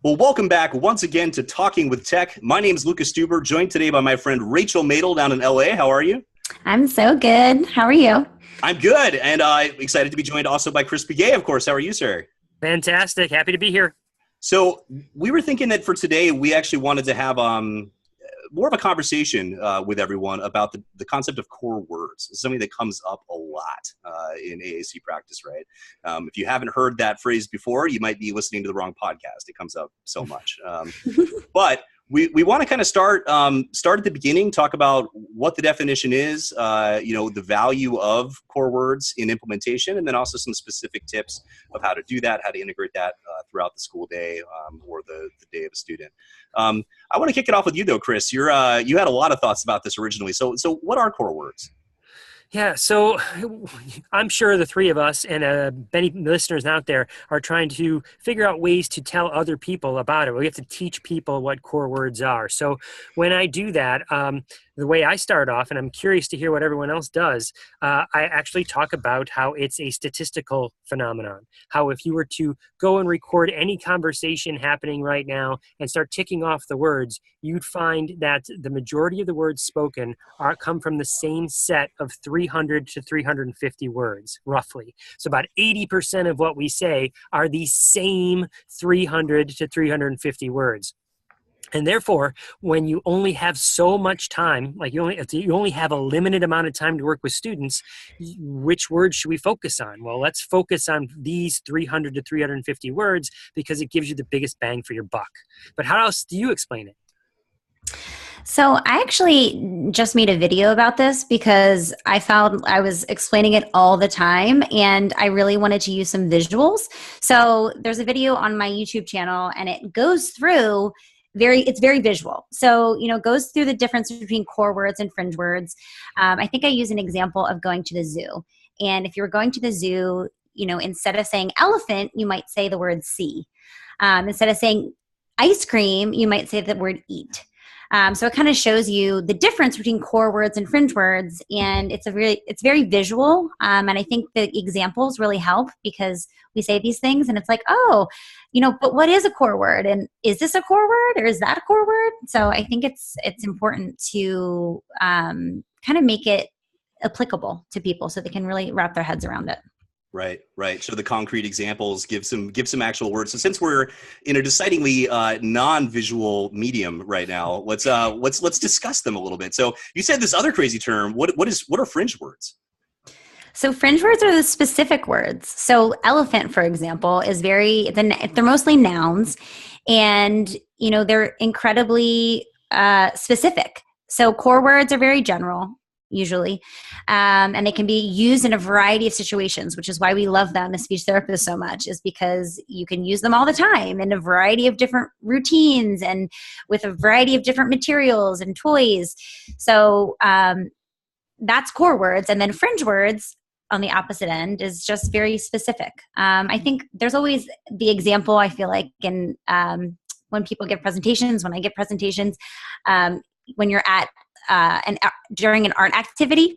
Well, welcome back once again to Talking with Tech. My name is Lucas Stuber, joined today by my friend Rachel Madel down in LA. How are you? I'm so good. How are you? I'm good, and excited to be joined also by Chris Begay, of course. How are you, sir? Fantastic. Happy to be here. So we were thinking that for today, we actually wanted to have more of a conversation with everyone about the concept of core words. It's something that comes up a lot in AAC practice, right? If you haven't heard that phrase before, you might be listening to the wrong podcast. It comes up so much. But we want to kind of start at the beginning, talk about what the definition is, the value of core words in implementation, and then also some specific tips of how to do that, how to integrate that throughout the school day or the day of a student. I want to kick it off with you, though, Chris. You had a lot of thoughts about this originally. So what are core words? Yeah, so I'm sure the three of us and many listeners out there are trying to figure out ways to tell other people about it. We have to teach people what core words are. So when I do that, the way I start off, and I'm curious to hear what everyone else does, I actually talk about how it's a statistical phenomenon. How if you were to go and record any conversation happening right now and start ticking off the words, you'd find that the majority of the words spoken come from the same set of 300 to 350 words, roughly. So about 80% of what we say are the same 300 to 350 words. And therefore, when you only have so much time, like you only have a limited amount of time to work with students, which words should we focus on? Well, let's focus on these 300 to 350 words because it gives you the biggest bang for your buck. But how else do you explain it? So I actually just made a video about this because I found I was explaining it all the time and I really wanted to use some visuals. So there's a video on my YouTube channel and it goes through it's very visual. So, it goes through the difference between core words and fringe words. I think I use an example of going to the zoo. And if you were going to the zoo, instead of saying elephant, you might say the word see. Instead of saying ice cream, you might say the word eat. So it kind of shows you the difference between core words and fringe words, and it's very visual. And I think the examples really help because we say these things, and it's like, oh, but what is a core word, and is this a core word, or is that a core word? So I think it's important to kind of make it applicable to people so they can really wrap their heads around it. Right. So the concrete examples give some actual words. So since we're in a decidedly non-visual medium right now, let's discuss them a little bit. So you said this other crazy term. What are fringe words? So fringe words are the specific words. So elephant, for example, is they're mostly nouns, and they're incredibly specific. So core words are very general, usually, and they can be used in a variety of situations, which is why we love them as speech therapists so much, is because you can use them all the time in a variety of different routines and with a variety of different materials and toys. So that's core words. And then fringe words on the opposite end is just very specific. I think there's always the example, I feel like, in when people give presentations, when I give presentations, when you're at during an art activity.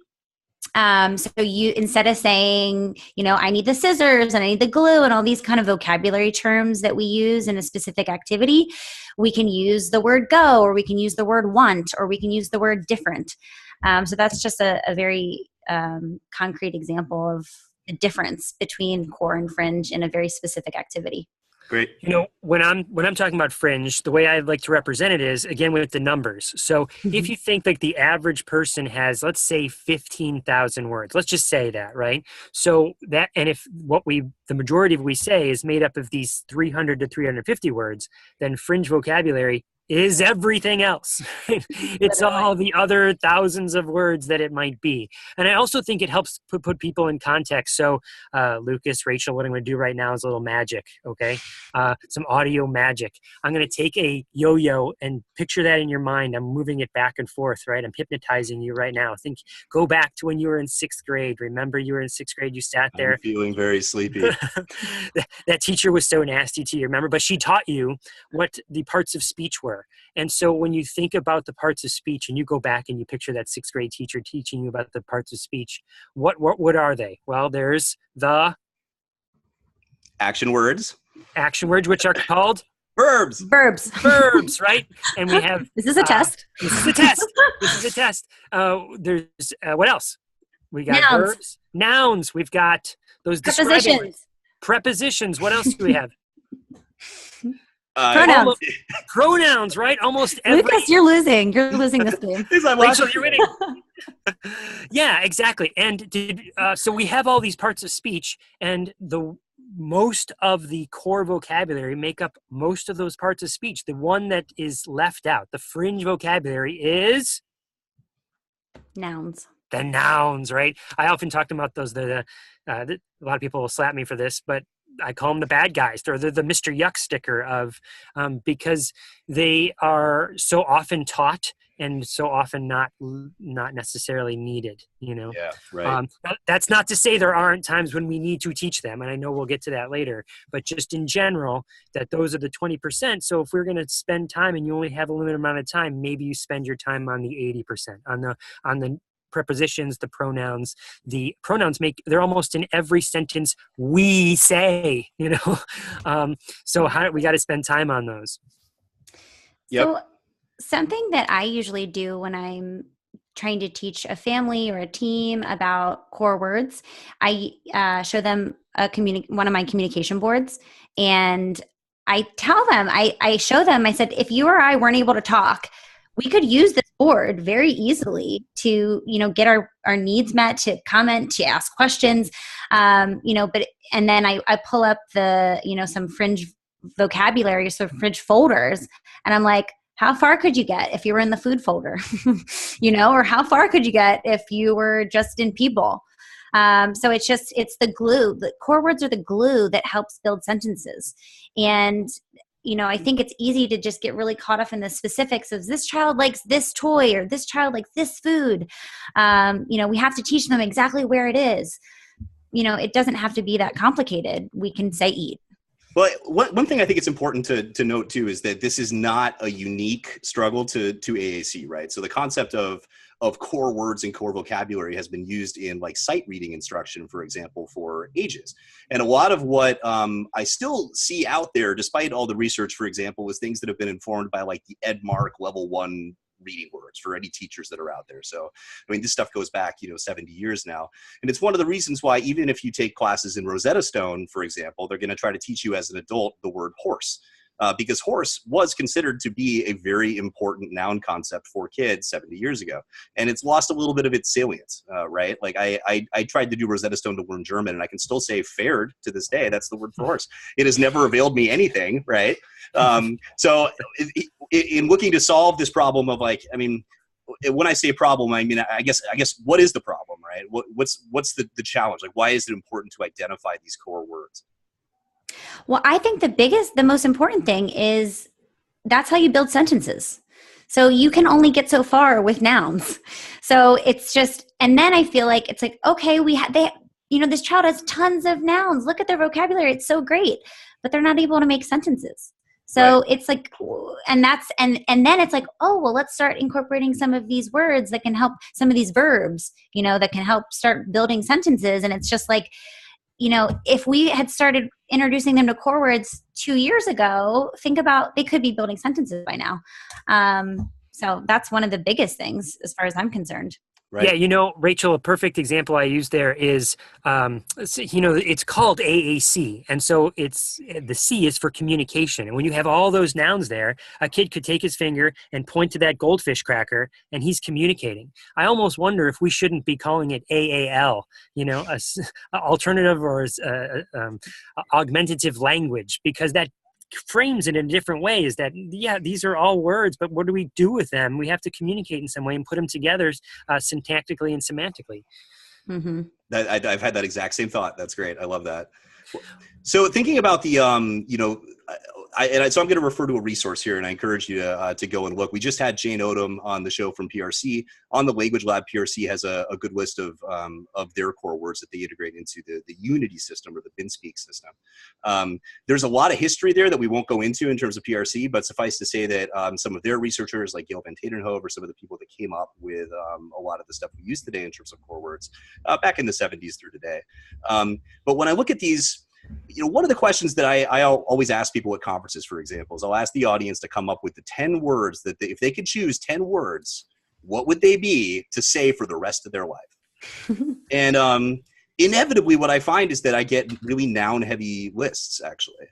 So you, instead of saying, I need the scissors and I need the glue and all these kind of vocabulary terms that we use in a specific activity, we can use the word go, or we can use the word want, or we can use the word different. So that's just a very concrete example of the difference between core and fringe in a very specific activity. Great. When I'm talking about fringe, the way I like to represent it is, again, with the numbers. So if you think like the average person has, let's say, 15,000 words, let's just say that, right? So that, and if the majority of what we say is made up of these 300 to 350 words, then fringe vocabulary is everything else. It's all the other thousands of words that it might be. And I also think it helps put people in context. So Lucas, Rachel, what I'm going to do right now is a little magic, okay? Some audio magic. I'm going to take a yo-yo and picture that in your mind. I'm moving it back and forth, right? I'm hypnotizing you right now. Go back to when you were in 6th grade. Remember you were in 6th grade, you sat there. I'm feeling very sleepy. That teacher was so nasty to you, remember? But she taught you what the parts of speech were. And so when you think about the parts of speech and you go back and you picture that 6th grade teacher teaching you about the parts of speech, what are they? Well, there's the action words, which are called Verbs. Verbs. Verbs, right? And we have This is a test. This is a test. This is a test. There's what else? We got Nouns. verbs, nouns. We've got those describing words. Prepositions. Prepositions. What else do we have? Pronouns. Pronouns, right? Almost every. Lucas, you're losing. You're losing this game. Rachel, you're winning. Yeah, exactly. And so we have all these parts of speech, and most of the core vocabulary make up most of those parts of speech. The one that is left out, the fringe vocabulary, is Nouns. the nouns, right? I often talk about those. A lot of people will slap me for this, but I call them the bad guys. They're the Mr. Yuck sticker of because they are so often taught and so often not necessarily needed. Yeah, right. That's not to say there aren't times when we need to teach them, and I know we'll get to that later. But just in general, that those are the 20%. So if we're going to spend time, and you only have a limited amount of time, maybe you spend your time on the 80%, on the prepositions, the pronouns. The pronouns they're almost in every sentence we say, so we got to spend time on those. Yep. So something that I usually do when I'm trying to teach a family or a team about core words, I show them one of my communication boards, and I tell them, I show them, I said, if you or I weren't able to talk, we could use this board very easily to, get our needs met, to comment, to ask questions, and then I pull up some fringe vocabulary, so fringe folders, and I'm like, how far could you get if you were in the food folder, or how far could you get if you were just in people? So it's the glue. The core words are the glue that helps build sentences. And I think it's easy to just get really caught up in the specifics of this child likes this toy or this child likes this food. We have to teach them exactly where it is. It doesn't have to be that complicated. We can say eat. Well, one thing I think it's important to note too is that this is not a unique struggle to AAC, right? So the concept of core words and core vocabulary has been used in like sight reading instruction, for example, for ages. And a lot of what I still see out there, despite all the research, for example, is things that have been informed by like the EdMark level 1 reading words for any teachers that are out there. So, this stuff goes back, 70 years now. And it's one of the reasons why, even if you take classes in Rosetta Stone, for example, they're going to try to teach you as an adult the word horse. Because horse was considered to be a very important noun concept for kids 70 years ago. And it's lost a little bit of its salience, right? Like I tried to do Rosetta Stone to learn German, and I can still say Pferd to this day. That's the word for horse. It has never availed me anything, right? So in looking to solve this problem of when I say problem, I guess what is the problem, right? What's the challenge? Like, why is it important to identify these core words? Well, I think the most important thing is that's how you build sentences. So you can only get so far with nouns. So it's just, and then I feel like it's like, okay, this child has tons of nouns. Look at their vocabulary. It's so great, but they're not able to make sentences. So right. It's like, and then it's like, oh, well, let's start incorporating some of these words that can help, some of these verbs, that can help start building sentences. And it's just like, if we had started introducing them to core words 2 years ago, think about, they could be building sentences by now. So that's one of the biggest things as far as I'm concerned. Right. Yeah, Rachel, a perfect example I use there is, it's called AAC. And so the C is for communication. And when you have all those nouns there, a kid could take his finger and point to that goldfish cracker, and he's communicating. I almost wonder if we shouldn't be calling it AAL, alternative or augmentative language, because that frames it in a different way. Is that, yeah, these are all words, but what do we do with them? We have to communicate in some way and put them together syntactically and semantically. Mm-hmm. I've had that exact same thought. That's great. I love that. So thinking about the, so I'm going to refer to a resource here, and I encourage you to go and look. We just had Jane Odom on the show from PRC. On the Language Lab, PRC has a good list of their core words that they integrate into the Unity system or the BinSpeak system. There's a lot of history there that we won't go into in terms of PRC, but suffice to say that some of their researchers, like Gail Van Tatenhove, or some of the people that came up with a lot of the stuff we use today in terms of core words back in the 70s through today. But when I look at these one of the questions that I always ask people at conferences, for example, is I'll ask the audience to come up with the 10 words that if they could choose 10 words, what would they be to say for the rest of their life? And inevitably what I find is that I get really noun heavy lists, actually,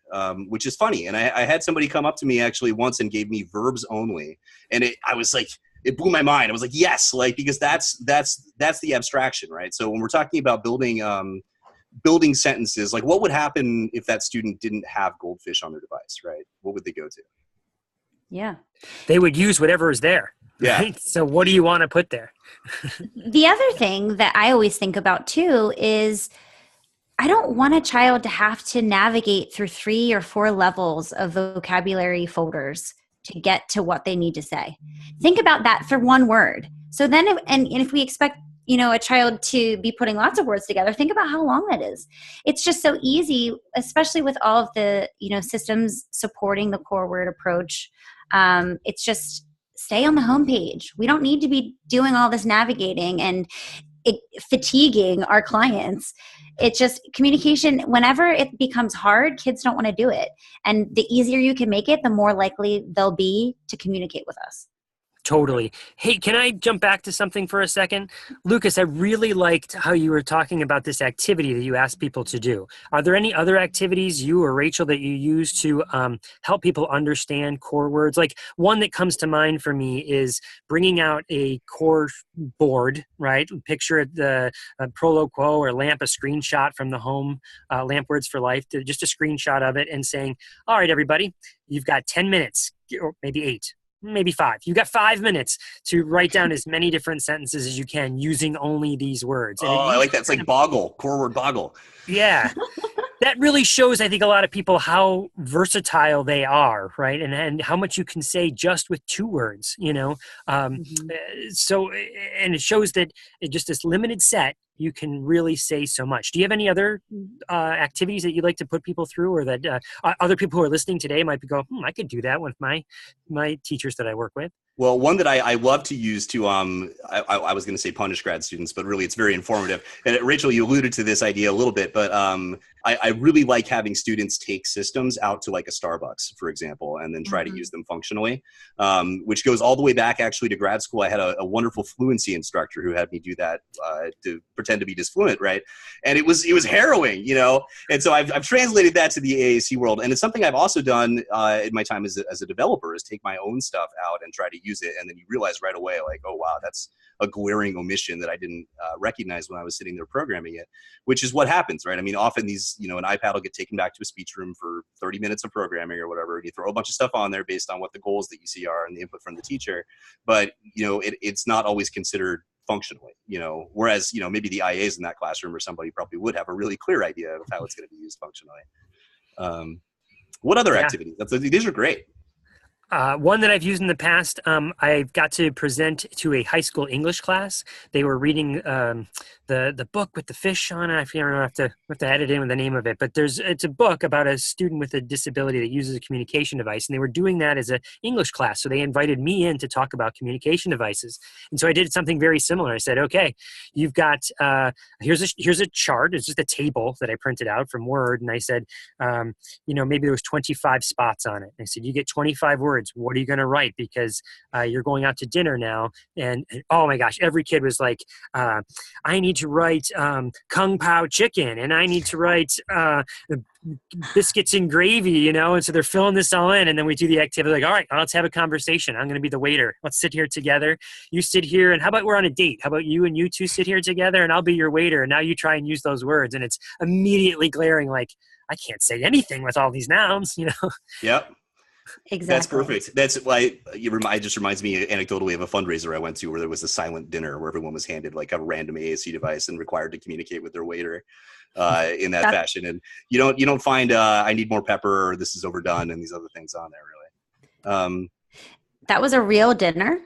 which is funny. And I had somebody come up to me actually once and gave me verbs only. And I was like, it blew my mind. I was like, yes, like, because that's the abstraction, right? So when we're talking about building sentences, like what would happen if that student didn't have goldfish on their device, right? What would they go to? Yeah. They would use whatever is there. Yeah. Right? So what do you want to put there? The other thing that I always think about too is I don't want a child to have to navigate through 3 or 4 levels of vocabulary folders to get to what they need to say. Think about that for one word. So then, if we expect, a child to be putting lots of words together, think about how long that is. It's just so easy, especially with all of the, systems supporting the core word approach. It's just stay on the homepage. We don't need to be doing all this navigating and fatiguing our clients. It's just communication. Whenever it becomes hard, kids don't want to do it. And the easier you can make it, the more likely they'll be to communicate with us. Totally. Hey, can I jump back to something for a second? Lucas, I really liked how you were talking about this activity that you asked people to do. Are there any other activities, you or Rachel, that you use to help people understand core words? Like one that comes to mind for me is bringing out a core board, right? Picture the Prolo Quo or LAMP, a screenshot from the home, LAMP Words for Life, just a screenshot of it and saying, all right, everybody, you've got 10 minutes, or maybe 8. Maybe 5. You've got 5 minutes to write down as many different sentences as you can using only these words. And I like that. It's like boggle, core word boggle. Yeah. That really shows, I think, a lot of people how versatile they are, right? And how much you can say just with 2 words, So, and it shows that just this limited set, you can really say so much. Do you have any other activities that you'd like to put people through, or that other people who are listening today might go, I could do that with my teachers that I work with? Well, one that I love to use to, I was going to say punish grad students, but really it's very informative. And Rachel, you alluded to this idea a little bit, but I really like having students take systems out to like a Starbucks, for example, and then try to use them functionally, which goes all the way back actually to grad school. I had a wonderful fluency instructor who had me do that to pretend to be disfluent, right? And it was harrowing, And so I've translated that to the AAC world. And it's something I've also done in my time as a developer, is take my own stuff out and try to use it. And then you realize right away, like, oh, wow, that's a glaring omission that I didn't recognize when I was sitting there programming it, which is what happens, right? I mean, often these, an iPad will get taken back to a speech room for 30 minutes of programming or whatever. And you throw a bunch of stuff on there based on what the goals that you see are and the input from the teacher. But, it's not always considered functionally, whereas, maybe the IAs in that classroom or somebody probably would have a really clear idea of how it's going to be used functionally. What other activities? These are great. One that I've used in the past, I've got to present to a high school English class. They were reading the book with the fish on it. I can't remember, I have to edit in with the name of it, but it's a book about a student with a disability that uses a communication device, and they were doing that as an English class. So they invited me in to talk about communication devices. And so I did something very similar. I said, okay, you've got, here's a chart. It's just a table that I printed out from Word. And I said, maybe there was 25 spots on it. And I said, you get 25 words. What are you going to write? Because you're going out to dinner now. And oh my gosh, every kid was like, I need to write Kung Pao chicken, and I need to write biscuits and gravy, and so they're filling this all in. And then we do the activity like, all right, let's have a conversation. I'm going to be the waiter. Let's sit here together. You sit here, and how about we're on a date? How about you and you two sit here together, and I'll be your waiter. And now you try and use those words. And it's immediately glaring like, I can't say anything with all these nouns, Yep. Exactly. That's perfect. That's why it just reminds me anecdotally of a fundraiser I went to where there was a silent dinner where everyone was handed like a random AAC device and required to communicate with their waiter in that fashion. And you don't find I need more pepper or this is overdone and these other things on there really. That was a real dinner?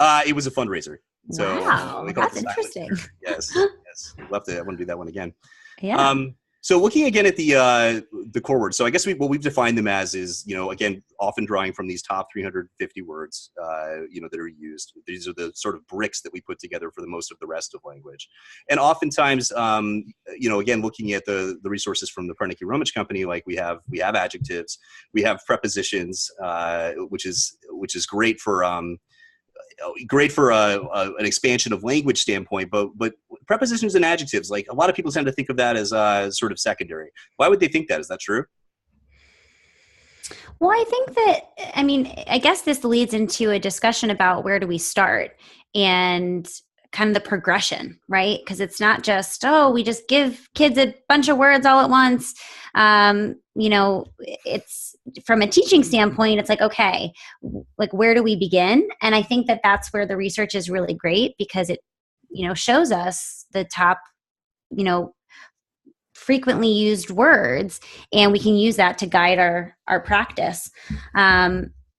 It was a fundraiser. So wow, that's interesting. Yes. I want to do that one again. Yeah. So looking again at the core words, so I guess what we've defined them as is, again, often drawing from these top 350 words, that are used. These are the sort of bricks that we put together for the most of the rest of language. And oftentimes, again, looking at the resources from the Pernicke-Romich Company, like we have adjectives, we have prepositions, which is great for an expansion of language standpoint, but prepositions and adjectives, like a lot of people tend to think of that as sort of secondary. Why would they think that? Is that true? Well, I think that, I guess this leads into a discussion about where do we start and kind of the progression, right? Because it's not just, we just give kids a bunch of words all at once. It's from a teaching standpoint, it's like, okay, like where do we begin? And I think that that's where the research is really great because it, shows us the top, frequently used words, and we can use that to guide our practice.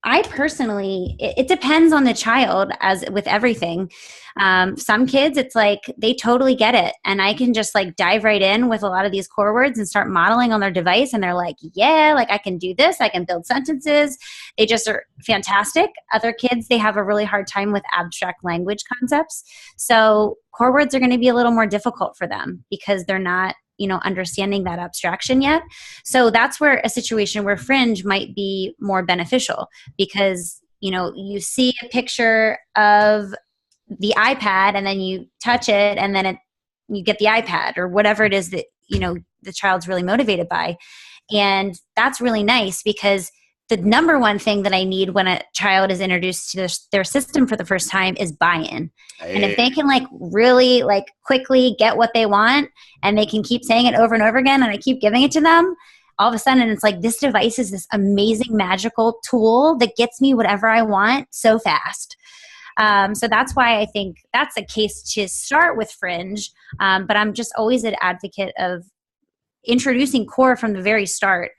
I personally, it depends on the child, as with everything. Some kids, it's like they totally get it, and I can just like dive right in with a lot of these core words and start modeling on their device, and they're like, yeah, like I can do this, I can build sentences. They just are fantastic. Other kids, they have a really hard time with abstract language concepts. So core words are going to be a little more difficult for them because they're not understanding that abstraction yet. So that's where a situation where Fringe might be more beneficial because, you see a picture of the iPad and then you touch it and then you get the iPad or whatever it is that, the child's really motivated by. And that's really nice because the number one thing that I need when a child is introduced to their system for the first time is buy-in. Hey. And if they can really quickly get what they want and they can keep saying it over and over again and I keep giving it to them, all of a sudden it's like this device is this amazing magical tool that gets me whatever I want so fast. So that's why I think that's a case to start with Fringe. But I'm just always an advocate of introducing core from the very start.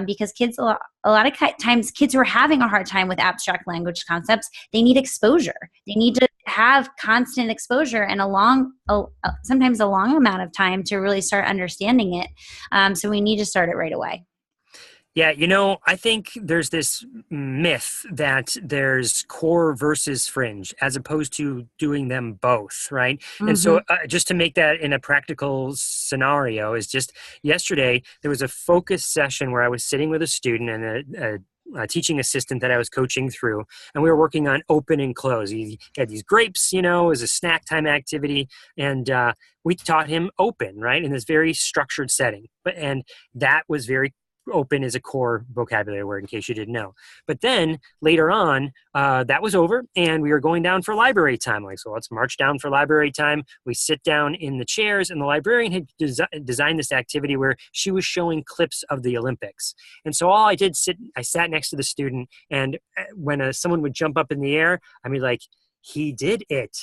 Because kids, a lot of times kids who are having a hard time with abstract language concepts, they need exposure. They need to have constant exposure and sometimes a long amount of time to really start understanding it. So we need to start it right away. Yeah, I think there's this myth that there's core versus Fringe as opposed to doing them both, right? Mm-hmm. And so just to make that in a practical scenario is just yesterday, there was a focus session where I was sitting with a student and a teaching assistant that I was coaching through, and we were working on open and close. He had these grapes, as a snack time activity, and we taught him open, right, in this very structured setting. And that was very open is a core vocabulary word in case you didn't know. But then later on, that was over and we were going down for library time. So let's march down for library time. We sit down in the chairs and the librarian had designed this activity where she was showing clips of the Olympics. And so all I did, I sat next to the student, and when someone would jump up in the air, I mean, he did it,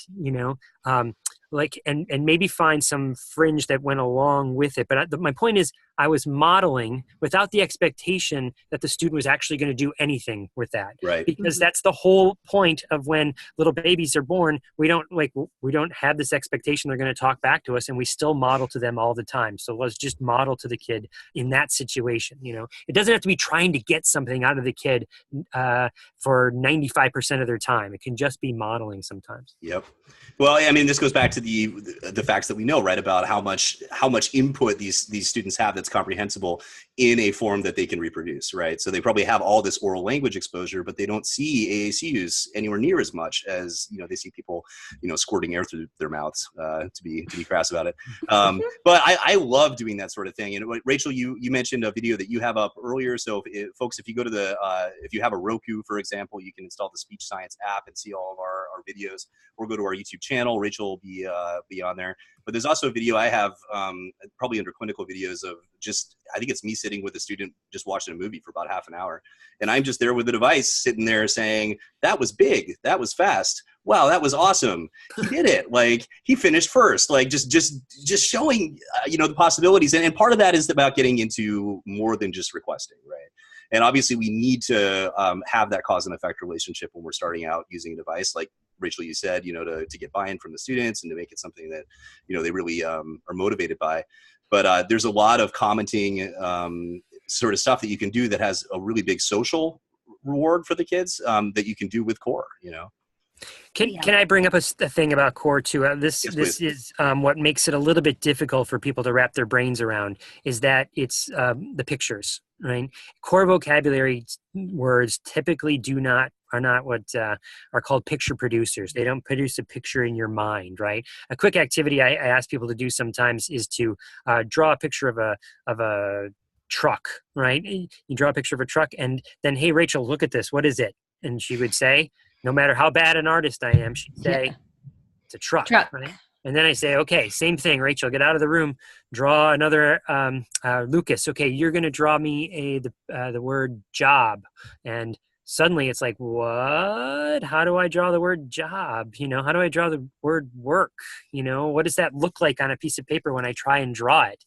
and maybe find some Fringe that went along with it. But my point is, I was modeling without the expectation that the student was actually going to do anything with that. Right. Because that's the whole point of when little babies are born. We don't have this expectation they're going to talk back to us, and we still model to them all the time. So let's just model to the kid in that situation. It doesn't have to be trying to get something out of the kid for 95% of their time. It can just be modeling sometimes. Yep. Well, I mean, this goes back to the facts that we know, right, about how much input these students have that's comprehensible in a form that they can reproduce, right? So they probably have all this oral language exposure, but they don't see AACUs anywhere near as much as they see people squirting air through their mouths, to be crass about it. But I love doing that sort of thing. And Rachel, you mentioned a video that you have up earlier. So folks, if you go to if you have a Roku, for example, you can install the Speech Science app and see all of our videos, or go to our YouTube channel. Rachel will be on there. But there's also a video I have, probably under clinical videos, of I think it's me sitting with a student just watching a movie for about half an hour. And I'm just there with the device sitting there saying, that was big, that was fast, wow, that was awesome, he did it, he finished first, just showing, the possibilities. And part of that is about getting into more than just requesting, right? And obviously we need to have that cause and effect relationship when we're starting out using a device, like Rachel, you said, to get buy-in from the students and to make it something that, they really are motivated by. But there's a lot of commenting sort of stuff that you can do that has a really big social reward for the kids that you can do with core, you know. Can I bring up a thing about core too? This is what makes it a little bit difficult for people to wrap their brains around, is that it's the pictures, right? Core vocabulary words typically are not what are called picture producers. They don't produce a picture in your mind, right? A quick activity I ask people to do sometimes is to draw a picture of a truck, right? You draw a picture of a truck, and then, hey, Rachel, look at this. What is it? And she would say, no matter how bad an artist I am, she'd say, it's a truck. Right? And then I say, okay, same thing, Rachel, get out of the room, draw another, Lucas, okay, you're going to draw me the word job. And suddenly it's like, what? How do I draw the word job? You know, how do I draw the word work? You know, what does that look like on a piece of paper when I try and draw it?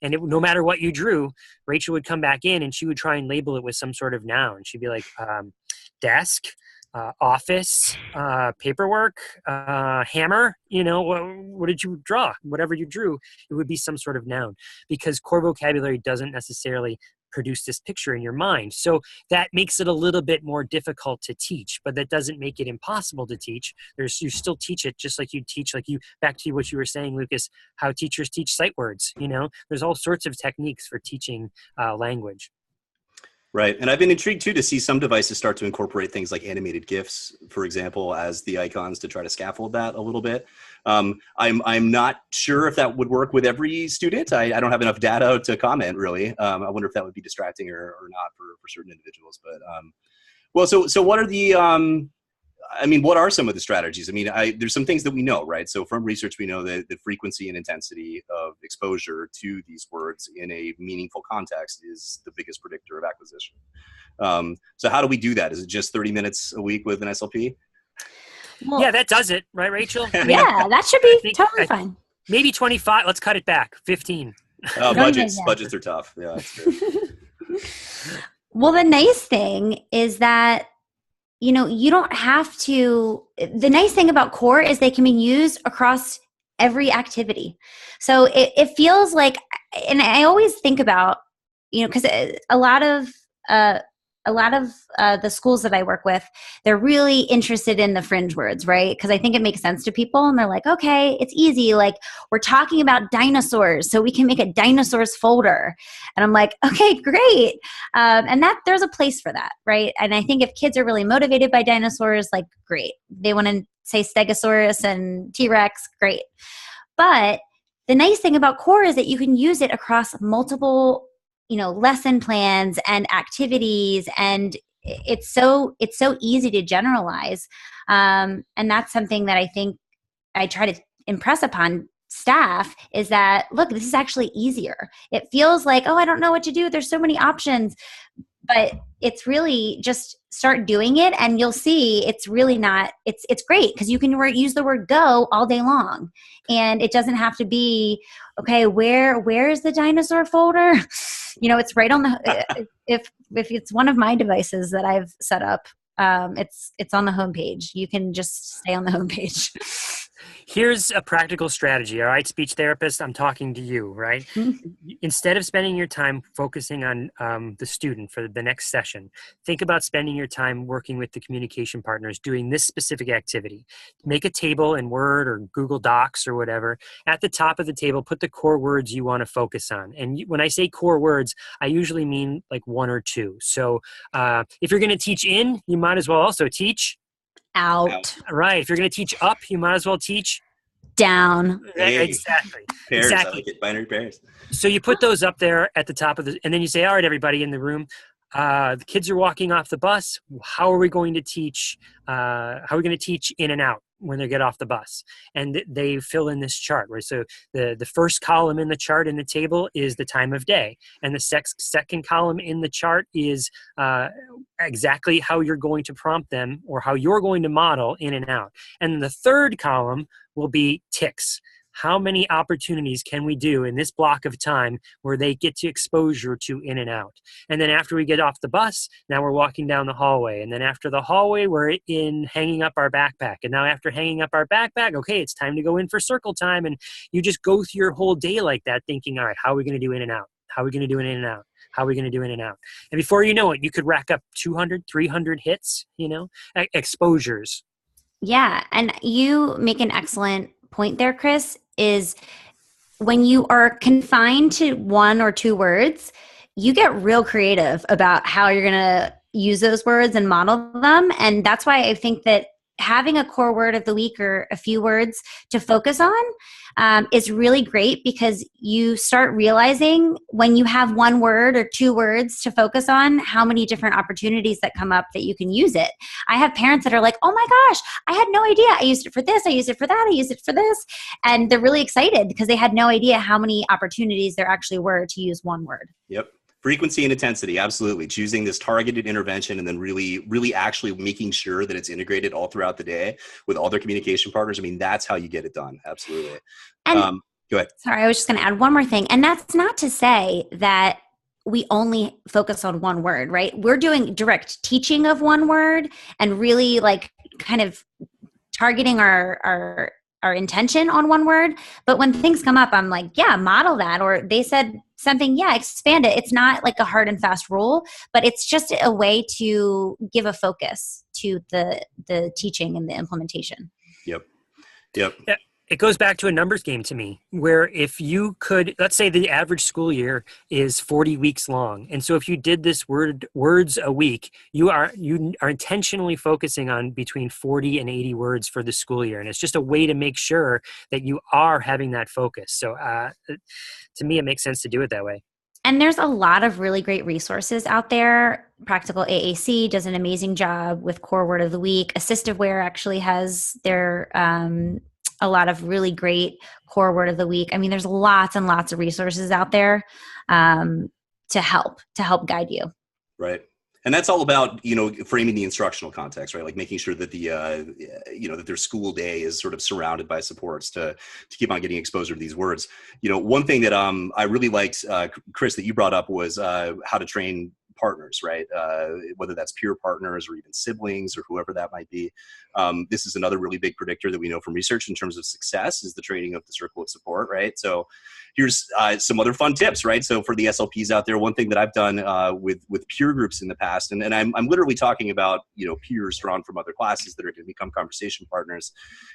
And no matter what you drew, Rachel would come back in and she would try and label it with some sort of noun. She'd be like, desk, office, paperwork, hammer, you know, what did you draw? Whatever you drew, it would be some sort of noun, because core vocabulary doesn't necessarily produce this picture in your mind. So that makes it a little bit more difficult to teach, but that doesn't make it impossible to teach. You still teach it just like you teach, back to what you were saying, Lucas, how teachers teach sight words, you know, there's all sorts of techniques for teaching language. Right. And I've been intrigued too to see some devices start to incorporate things like animated GIFs, for example, as the icons to try to scaffold that a little bit. I'm not sure if that would work with every student. I don't have enough data to comment really. I wonder if that would be distracting or not for certain individuals. But well, so what are the what are some of the strategies? I mean, there's some things that we know, right? So from research, we know that the frequency and intensity of exposure to these words in a meaningful context is the biggest predictor of acquisition. So how do we do that? Is it just 30 minutes a week with an SLP? Well, yeah, that does it, right, Rachel? Yeah, that should be totally fine. Maybe 25. Let's cut it back. 15. Budgets are tough. Yeah, that's true. Well, the nice thing is that, you know, you don't have to. The nice thing about core is they can be used across every activity. So it feels like, and I always think about, you know, because a lot of the schools that I work with, they're really interested in the fringe words, right? Because I think it makes sense to people, and they're like, okay, it's easy. Like, we're talking about dinosaurs, so we can make a dinosaurs folder. And I'm like, okay, great. And that there's a place for that, right? And I think if kids are really motivated by dinosaurs, like, great. They want to say Stegosaurus and T-Rex, great. But the nice thing about core is that you can use it across multiple, you know, lesson plans and activities, and it's so easy to generalize. And that's something that I think I try to impress upon staff, is that, look, this is actually easier. It feels like, oh, I don't know what to do, there's so many options, but it's really just start doing it and you'll see it's really not, it's great, because you can use the word go all day long, and it doesn't have to be, okay, where's the dinosaur folder? You know, it's right on the, if it's one of my devices that I've set up, it's on the homepage. You can just stay on the homepage. Here's a practical strategy. All right, speech therapist, I'm talking to you, right? Mm-hmm. Instead of spending your time focusing on the student for the next session, think about spending your time working with the communication partners doing this specific activity. Make a table in Word or Google Docs or whatever. At the top of the table, put the core words you want to focus on. And when I say core words, I usually mean like one or two. So if you're going to teach in, you might as well also teach out. Right. If you're going to teach up, you might as well teach down. Hey. Exactly. Pairs. Exactly. I like it. Binary pairs. So you put those up there at the top of and then you say, all right, everybody in the room, the kids are walking off the bus. How are we going to teach? How are we going to teach in and out when they get off the bus? And they fill in this chart, right? So the first column in the chart in the table is the time of day. And the second column in the chart is exactly how you're going to prompt them or how you're going to model in and out. And the third column will be ticks. how many opportunities can we do in this block of time where they get to exposure to in and out? And then after we get off the bus, now we're walking down the hallway. And then after the hallway, we're in hanging up our backpack. And now after hanging up our backpack, okay, it's time to go in for circle time. And you just go through your whole day like that, thinking, all right, how are we going to do in and out? How are we going to do an in and out? How are we going to do in and out? And before you know it, you could rack up 200, 300 hits, exposures. Yeah. And you make an excellent point there, Chris, is when you are confined to one or two words, you get real creative about how you're going to use those words and model them. And that's why I think that having a core word of the week or a few words to focus on is really great, because you start realizing when you have one word or two words to focus on, how many different opportunities that come up that you can use it. I have parents that are like, oh my gosh, I had no idea. I used it for this. I used it for that. I used it for this. And they're really excited because they had no idea how many opportunities there actually were to use one word. Yep. Frequency and intensity, absolutely. Choosing this targeted intervention and then really actually making sure that it's integrated all throughout the day with all their communication partners. I mean, that's how you get it done. Absolutely. And go ahead. Sorry, I was just going to add one more thing. And that's not to say that we only focus on one word, right? We're doing direct teaching of one word and really like kind of targeting our intention on one word. But when things come up, I'm like, yeah, model that. Or they said something, yeah, expand it. It's not like a hard and fast rule, but it's just a way to give a focus to the teaching and the implementation. Yep. Yeah, it goes back to a numbers game to me, where if you could, let's say the average school year is 40 weeks long. And so if you did this words a week, you are intentionally focusing on between 40 and 80 words for the school year. And it's just a way to make sure that you are having that focus. So to me, it makes sense to do it that way. And there's a lot of really great resources out there. Practical AAC does an amazing job with Core Word of the Week. Assistiveware actually has their a lot of really great core word of the week. I mean, there's lots and lots of resources out there to help guide you. Right. And that's all about, framing the instructional context, right? Like making sure that that their school day is sort of surrounded by supports to keep on getting exposure to these words. One thing that I really liked, Chris, that you brought up was how to train partners, right? Whether that's peer partners or even siblings or whoever that might be. This is another really big predictor that we know from research in terms of success is the training of the circle of support, right? So here's some other fun tips, right? So for the SLPs out there, one thing that I've done with peer groups in the past, and I'm literally talking about, peers drawn from other classes that are going to become conversation partners,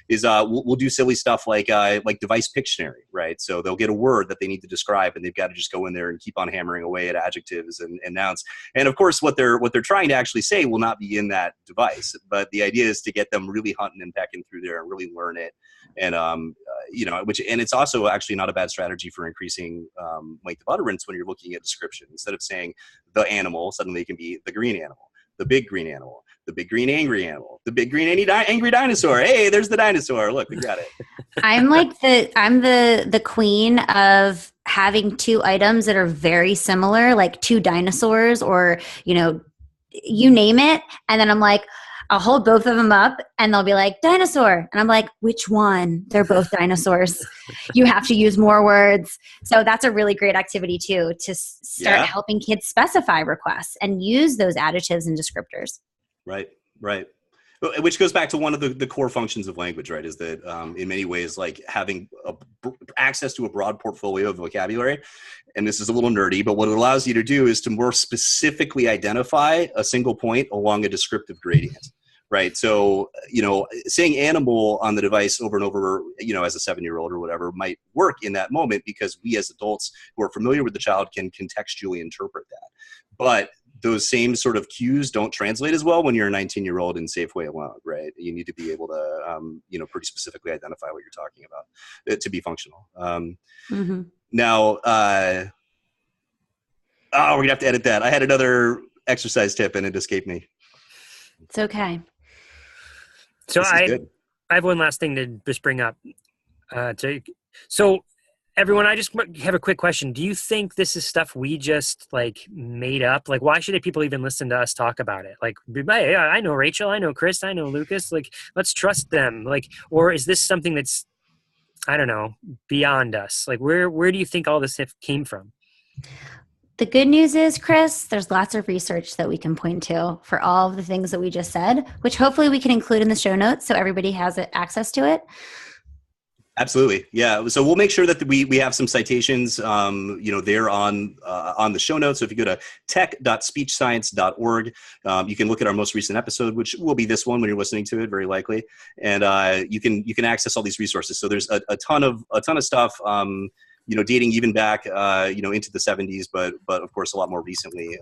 is we'll do silly stuff like device Pictionary, right? So they'll get a word that they need to describe and they've got to just go in there and keep on hammering away at adjectives and nouns. And of course, what they're trying to actually say will not be in that device, but the idea is to get them really hunting and pecking through there and really learn it. And and it's also actually not a bad strategy for increasing length of utterance when you're looking at description. Instead of saying the animal, suddenly it can be the green animal, the big green animal, the big green angry animal, the big green angry dinosaur. Hey, there's the dinosaur. Look, we got it. I'm the queen of having two items that are very similar, like two dinosaurs or, you name it. And then I'm like, I'll hold both of them up and they'll be like, dinosaur. And I'm like, which one? They're both dinosaurs. You have to use more words. So that's a really great activity too, to start helping kids specify requests and use those adjectives and descriptors. Right. Which goes back to one of the core functions of language, right? Is that in many ways, like having access to a broad portfolio of vocabulary. And this is a little nerdy, but what it allows you to do is to more specifically identify a single point along a descriptive gradient. Right. So, saying animal on the device over and over, as a 7-year-old or whatever might work in that moment because we as adults who are familiar with the child can contextually interpret that. But those same sort of cues don't translate as well when you're a 19-year-old in Safeway alone, right? You need to be able to, pretty specifically identify what you're talking about to be functional. Now, we're going to have to edit that. I had another exercise tip and it escaped me. It's okay. So I have one last thing to just bring up. So everyone, I just have a quick question. Do you think this is stuff we just made up? Like, why should people even listen to us talk about it? Like, hey, I know Rachel, I know Chris, I know Lucas. Like, let's trust them. Like, or is this something that's I don't know, beyond us? Like where do you think all this came from? The good news is, Chris, there's lots of research that we can point to for all of the things that we just said, which hopefully we can include in the show notes so everybody has access to it. Absolutely. Yeah. So we'll make sure that we have some citations, there on the show notes. So if you go to tech.speechscience.org, you can look at our most recent episode, which will be this one when you're listening to it, very likely. And you can access all these resources. So there's a ton of stuff, dating even back, into the 70s, but of course a lot more recently,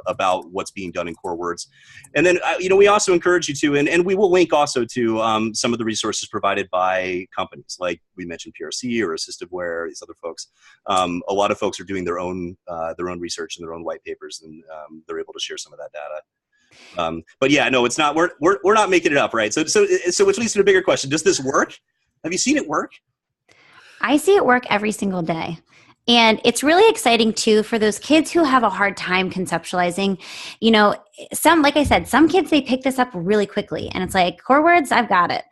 about what's being done in core words. And then, we also encourage you to, and we will link also to some of the resources provided by companies, like we mentioned PRC or Assistiveware, these other folks. A lot of folks are doing their own research and their own white papers, and they're able to share some of that data. But yeah, no, it's not, we're not making it up, right? So which leads to a bigger question. Does this work? Have you seen it work? I see it work every single day. And it's really exciting too for those kids who have a hard time conceptualizing. Like I said, some kids, they pick this up really quickly and it's like, core words, I've got it.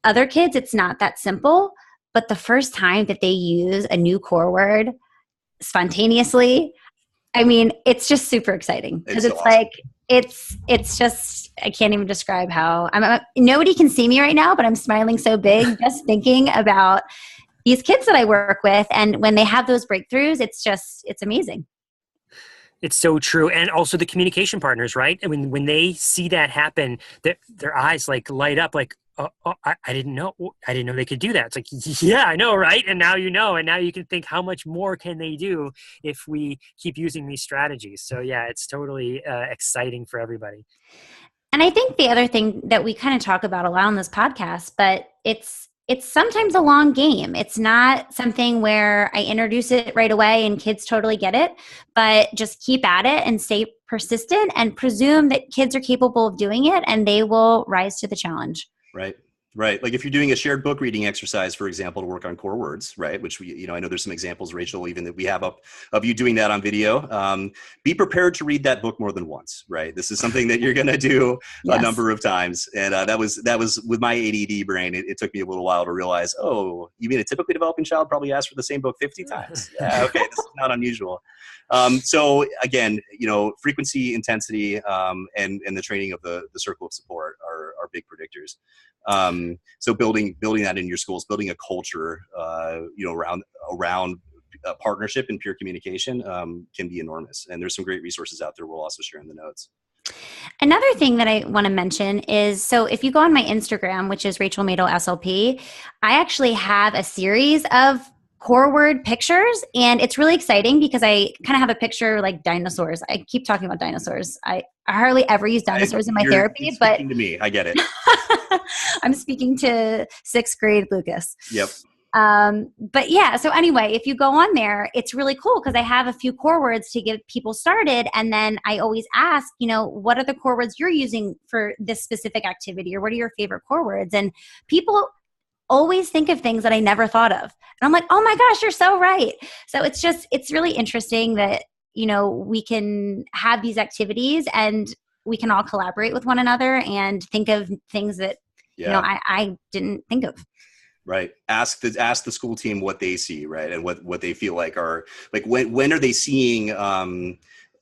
Other kids, it's not that simple, but the first time that they use a new core word spontaneously, it's just super exciting because it's awesome. It's just, I can't even describe how nobody can see me right now, but I'm smiling so big just thinking about these kids that I work with, and when they have those breakthroughs, it's amazing. It's so true. And also the communication partners, right? I mean, when they see that happen, their eyes like light up like, I didn't know they could do that. It's like, yeah, I know, right? And now and now you can think how much more can they do if we keep using these strategies. So yeah, it's totally exciting for everybody. And I think the other thing that we kind of talk about a lot on this podcast, but it's sometimes a long game. It's not something where I introduce it right away and kids totally get it, but just keep at it and stay persistent and presume that kids are capable of doing it and they will rise to the challenge. Right. Like if you're doing a shared book reading exercise, for example, to work on core words, right? Which I know there's some examples, Rachel, even that we have up of you doing that on video. Be prepared to read that book more than once, right? This is something that you're going to do a number of times. And that was with my ADD brain. It took me a little while to realize, oh, you mean a typically developing child probably asked for the same book 50 times? Yeah, okay, this is not unusual. So again, frequency, intensity, and the training of the circle of support are big predictors. So building that in your schools, building a culture, around partnership and peer communication, can be enormous. And there's some great resources out there. We'll also share in the notes. Another thing that I want to mention is, so if you go on my Instagram, which is Rachel Madel SLP, I actually have a series of core word pictures, and it's really exciting because I kind of have a picture like dinosaurs. I keep talking about dinosaurs. I hardly ever use dinosaurs in my therapy, but to me, I get it. I'm speaking to 6th grade Lucas. Yep. But yeah, so anyway, if you go on there, it's really cool because I have a few core words to get people started. And then I always ask, what are the core words you're using for this specific activity, or what are your favorite core words? And people always think of things that I never thought of. And I'm like, oh my gosh, you're so right. So it's really interesting that, we can have these activities and we can all collaborate with one another and think of things that, I didn't think of. Right. Ask the school team what they see, right. And what they feel like are like, when are they seeing,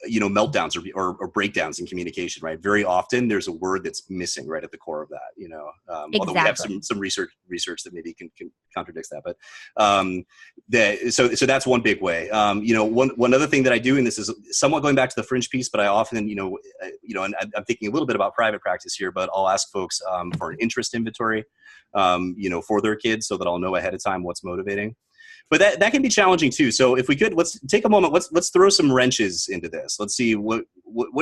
meltdowns or breakdowns in communication, right? Very often there's a word that's missing right at the core of that, Exactly. Although we have some research that maybe can contradicts that, but so that's one big way. One other thing that I do, and this is somewhat going back to the fringe piece, but I often, and I'm thinking a little bit about private practice here, but I'll ask folks for an interest inventory, for their kids so that I'll know ahead of time what's motivating. But that can be challenging too. So if we could, let's take a moment. Let's throw some wrenches into this. Let's see what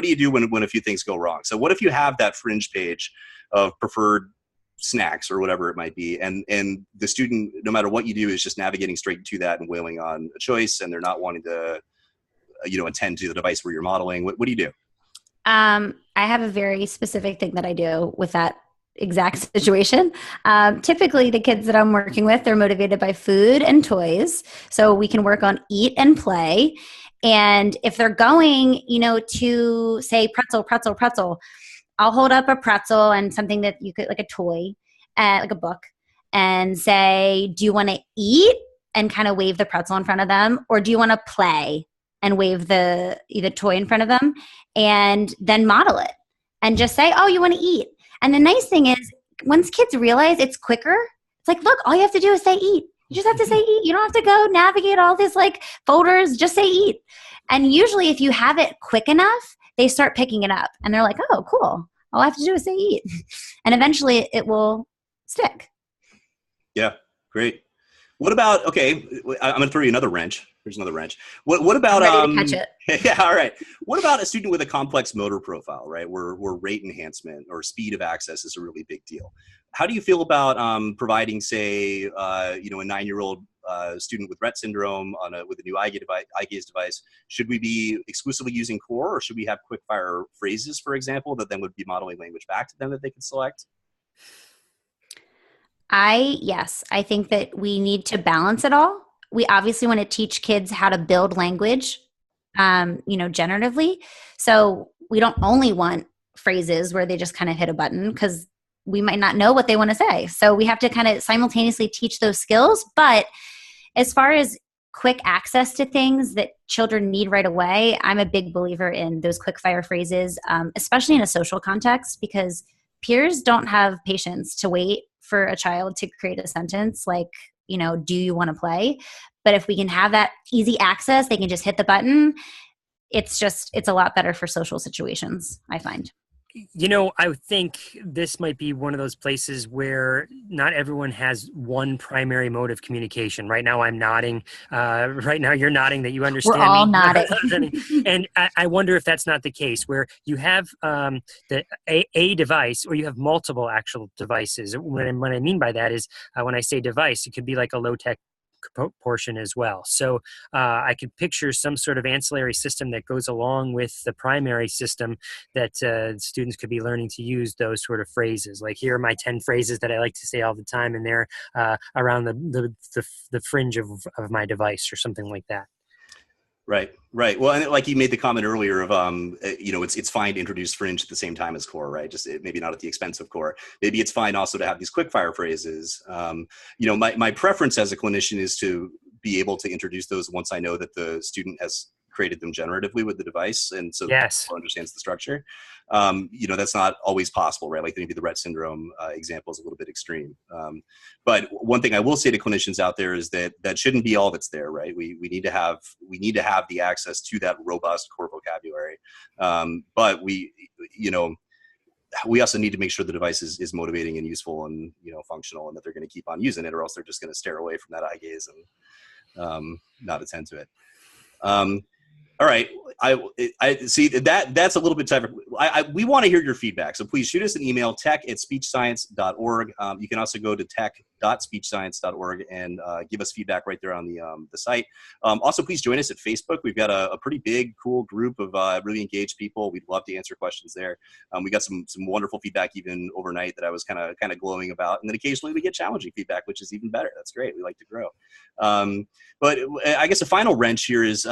do you do when a few things go wrong. So what if you have that fringe page of preferred snacks or whatever it might be, and the student, no matter what you do, is just navigating straight to that and wailing on a choice, and they're not wanting to, attend to the device where you're modeling. What do you do? I have a very specific thing that I do with that exact situation. Typically the kids that I'm working with, they're motivated by food and toys. So we can work on eat and play. And if they're going, to say pretzel, I'll hold up a pretzel and something that you could, like a toy, like a book. and say, do you want to eat, and kind of wave the pretzel in front of them, or do you want to play and wave the toy in front of them, and then model it and just say, oh, you want to eat. And the nice thing is, once kids realize it's quicker, it's like, look, all you have to do is say eat. You just have to say eat. You don't have to go navigate all this like folders. Just say eat. And usually if you have it quick enough, they start picking it up and they're like, oh, cool. All I have to do is say eat. And eventually it will stick. Yeah, great. What about, okay, I'm going to throw you another wrench. Here's another wrench. What about, I'm ready to catch it. Yeah, all right. What about a student with a complex motor profile, right? Where rate enhancement or speed of access is a really big deal. How do you feel about providing, say, a 9-year-old student with Rett syndrome with a new eye gaze device? Should we be exclusively using core, or should we have quick fire phrases, for example, that then would be modeling language back to them that they can select? Yes, I think that we need to balance it all. We obviously want to teach kids how to build language, generatively. So we don't only want phrases where they just kind of hit a button, because we might not know what they want to say. So we have to kind of simultaneously teach those skills. But as far as quick access to things that children need right away, I'm a big believer in those quick fire phrases, especially in a social context, because peers don't have patience to wait for a child to create a sentence like, do you want to play? But if we can have that easy access, they can just hit the button. It's a lot better for social situations, I find. I think this might be one of those places where not everyone has one primary mode of communication. Right now I'm nodding. Right now you're nodding that you understand. We're all me. nodding. And I wonder if that's not the case, where you have a device, or you have multiple actual devices. What I mean by that is when I say device, it could be like a low-tech portion as well. So I could picture some sort of ancillary system that goes along with the primary system that students could be learning to use those sort of phrases. Like, here are my 10 phrases that I like to say all the time, and they're around the fringe of my device, or something like that. Right. Well, and like you made the comment earlier of, it's fine to introduce fringe at the same time as core, right? Just maybe not at the expense of core. Maybe it's fine also to have these quick fire phrases. My preference as a clinician is to be able to introduce those once I know that the student has created them generatively with the device, and so yes, understands the structure. That's not always possible, right? Like maybe the Rett syndrome example is a little bit extreme. But one thing I will say to clinicians out there is that shouldn't be all that's there, right? We need to have the access to that robust core vocabulary. But we also need to make sure the device is motivating and useful and functional, and that they're going to keep on using it, or else they're just going to stare away from that eye gaze and not attend to it. All right. I see that's a little bit tougher. We want to hear your feedback. So please shoot us an email, tech@speechscience.org. You can also go to tech.speechscience.org and give us feedback right there on the site. Also, please join us at Facebook. We've got a pretty big, cool group of really engaged people. We'd love to answer questions there. We got some wonderful feedback even overnight that I was kind of glowing about. And then occasionally we get challenging feedback, which is even better. That's great. We like to grow. But I guess a final wrench here is,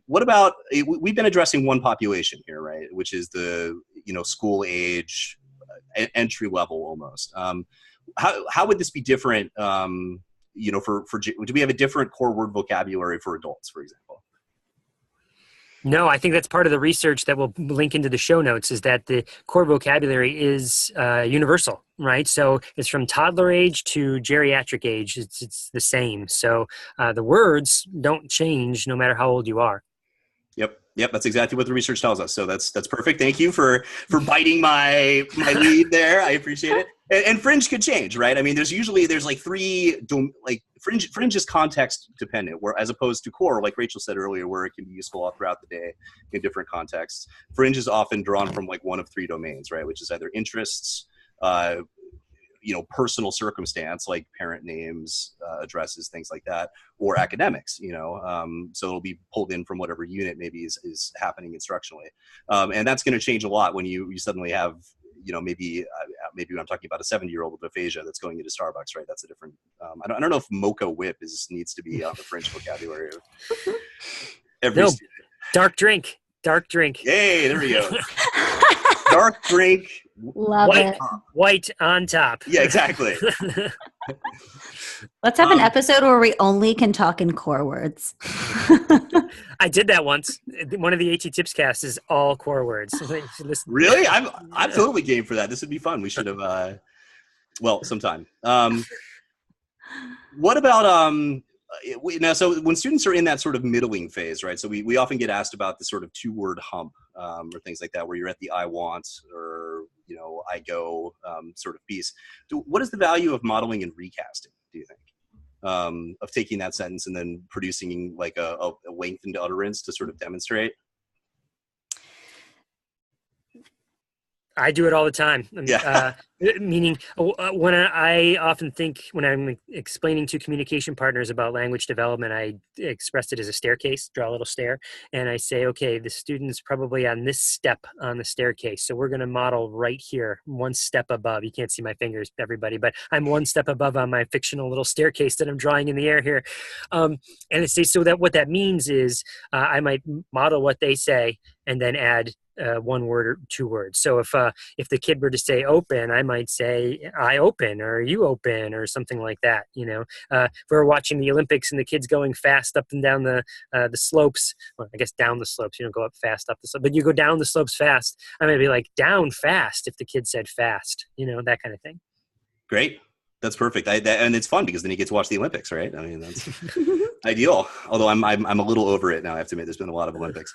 what about, we've been addressing one population here, right? Which is the, school age, entry level almost. How would this be different, do we have a different core word vocabulary for adults, for example? No, I think that's part of the research that we'll link into the show notes, is that the core vocabulary is universal, right? So it's from toddler age to geriatric age. It's the same. So the words don't change no matter how old you are. Yep, that's exactly what the research tells us. So that's perfect. Thank you for biting my lead there. I appreciate it. And fringe could change, right? I mean, there's like three, like fringe is context dependent, where as opposed to core, like Rachel said earlier, where it can be useful all throughout the day in different contexts. Fringe is often drawn from like one of three domains, right? Which is either interests, personal circumstance, like parent names, addresses, things like that, or academics, so it'll be pulled in from whatever unit maybe is happening instructionally. And that's going to change a lot when you suddenly have, maybe when I'm talking about a 70-year-old with aphasia that's going into Starbucks, right? That's a different, I don't know if mocha whip needs to be on the French vocabulary of every student. Dark drink. Yay, there we go. Dark drink. Love it. White on top. Yeah, exactly. Let's have an episode where we only can talk in core words. I did that once. One of the AT Tips casts is all core words. Really? I'm totally game for that. This would be fun. We should have, well, sometime. What about, now, so when students are in that sort of middling phase, right? So we often get asked about the sort of 2-word hump or things like that, where you're at the I want or, I go sort of piece. What is the value of modeling and recasting, do you think? Of taking that sentence and then producing like a lengthened utterance to sort of demonstrate? I do it all the time. Yeah. Meaning, when I often think when I'm explaining to communication partners about language development, I expressed it as a staircase, draw a little stair, and I say, okay, the student's probably on this step on the staircase. So we're going to model right here, one step above. You can't see my fingers, everybody, but I'm one step above on my fictional little staircase that I'm drawing in the air here. And it says, so that what that means is I might model what they say and then add 1 word or 2 words. So if the kid were to say open, I might say I open or you open or something like that. If we're watching the Olympics and the kid's going fast up and down the slopes, well, I guess down the slopes, you don't go up fast up the slope, but you go down the slopes fast. I might be like down fast if the kid said fast, that kind of thing. Great. That's perfect. And it's fun because then you get to watch the Olympics, right? I mean, that's ideal. Although I'm a little over it now. I have to admit, there's been a lot of Olympics.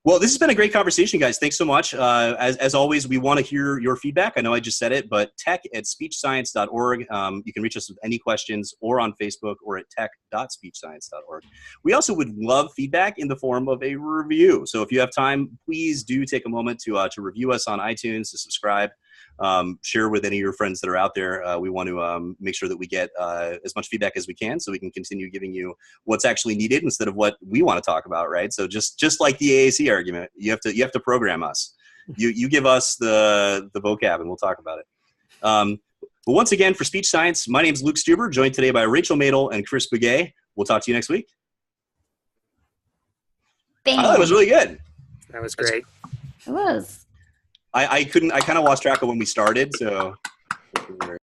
Well, this has been a great conversation, guys. Thanks so much. As always, we want to hear your feedback. I know I just said it, but tech@speechscience.org. You can reach us with any questions or on Facebook or at tech.speechscience.org. We also would love feedback in the form of a review. So if you have time, please do take a moment to review us on iTunes, to subscribe. Share with any of your friends that are out there. We want to make sure that we get as much feedback as we can so we can continue giving you what's actually needed instead of what we want to talk about, right? So just like the AAC argument, you have to program us. You give us the vocab and we'll talk about it. But once again, for Speech Science, my name is Luke Stuber, joined today by Rachel Madel and Chris Begay. We'll talk to you next week. Thanks. Oh, that was really good. That was great. It was. I kind of lost track of when we started, so